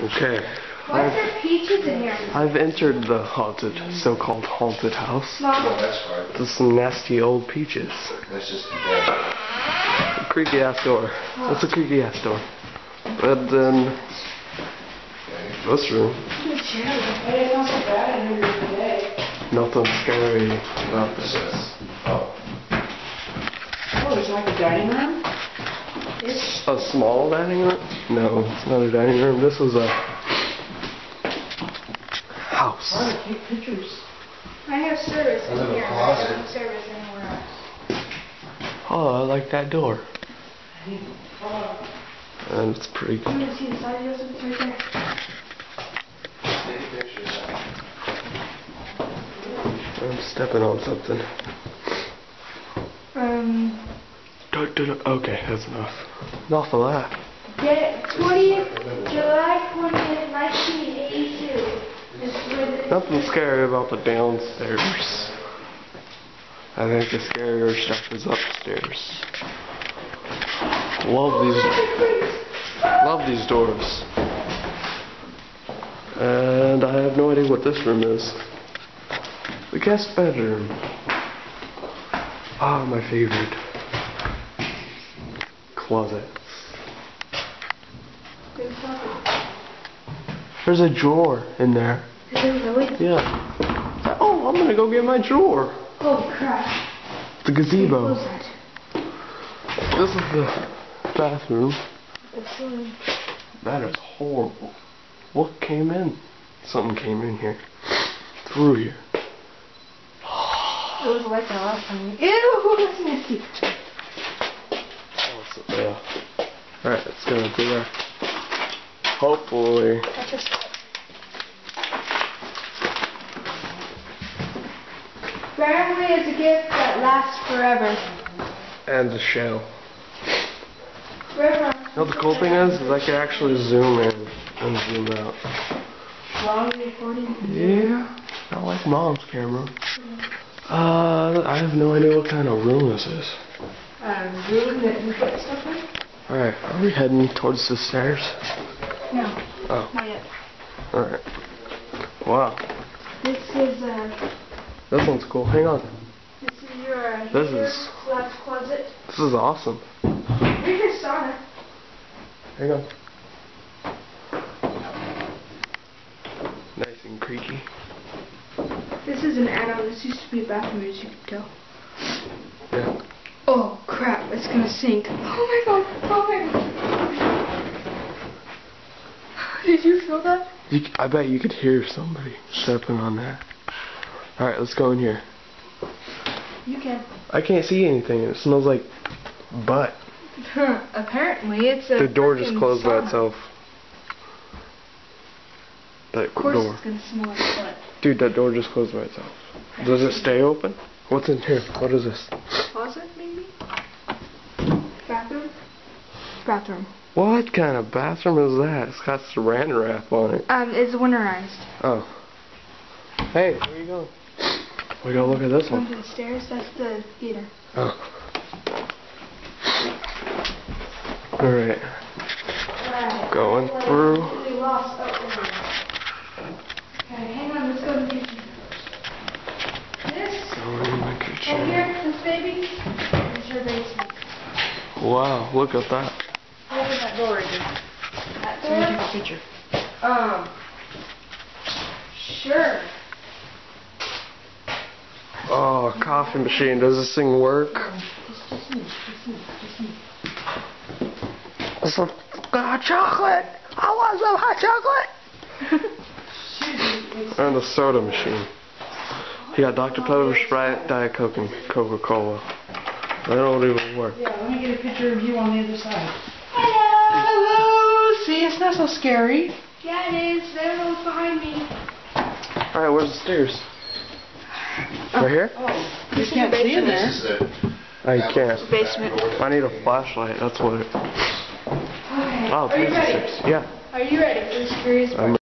Okay. What's the peaches in here? I've entered the so-called haunted house. Mom. That's right. There's some nasty old peaches. That's just the bed. Creaky ass door. That's a creaky ass door. And then this room. It's not so bad in here today. Nothing scary about this. Oh. Oh, it's like a dining room? Ish. A small dining room? No, it's not a dining room. This is a house. Oh, take pictures. I have service in Another here. closet. I don't have service anywhere else. Oh, I like that door. And it's pretty You good. want to see the side of this? It's right there. Take pictures. I'm stepping on something. Okay, that's enough. Enough of that. July 20th, 1982. Is when the- Nothing scary about the downstairs. I think the scarier stuff is upstairs. Love these doors. And I have no idea what this room is. The guest bedroom. Ah, my favorite. Closet. Good closet. There's a drawer in there. Is it really? Yeah. Oh, I'm gonna go get my drawer. Oh crap. The gazebo. Close that. This is the bathroom. It's really... That is horrible. What came in? Something came in here. Through here. It was like that last time. Ew, that's nasty. Yeah. Alright, let's go through there. Hopefully. That's just... Family is a gift that lasts forever. And the shell. Forever. You know what the cool thing is I can actually zoom in and zoom out. Long recording. Yeah. Not like mom's camera. I have no idea what kind of room this is. Room that you put stuff in? Alright, are we heading towards the stairs? No. Oh, Not yet. alright. Wow. This is This one's cool. Hang on. this is your This heater is- slash closet. This is awesome. Here's your sauna. Hang on. Nice and creaky. This is an add-on. This used to be a bathroom, as you can tell. Yeah. Oh crap! It's gonna sink. Oh my god! Oh my god! Did you feel that? I bet you could hear somebody stepping on that. Alright, let's go in here. You can. I can't see anything. It smells like butt. Apparently, it's a. The door just freaking closed by sauna. itself. That Of course, door. it's gonna smell like butt. Dude, that door just closed by itself. Does it stay open? What's in here? What is this? Closet, maybe? Bathroom? Bathroom. What kind of bathroom is that? It's got saran wrap on it. It's winterized. Oh. Hey, where you going? We gotta look at this Going one. to the stairs, that's the heater. Oh. Alright. Going through. Okay, hang on, let's go to the kitchen. This, Going in the over kitchen. here, this baby, is your basement. Wow, look at that. Open that door again. That Let me take door? a picture. Sure. Oh, coffee machine. Does this thing work? Just me. Some hot chocolate. I want some hot chocolate. And the soda machine. You got Dr. Pepper, Sprite, Diet Coke, and Coca-Cola. They don't even work. Yeah, let me get a picture of you on the other side. Hello. Hello! See, it's not so scary. Yeah, it is. There's one behind me. Alright, where's the stairs? Right here? Oh, you can't see in there. This is the I can't. Basement. I need a flashlight. That's what it. Okay. Oh, Are you this is ready? stairs. Yeah. Are you ready for this curious part? I'm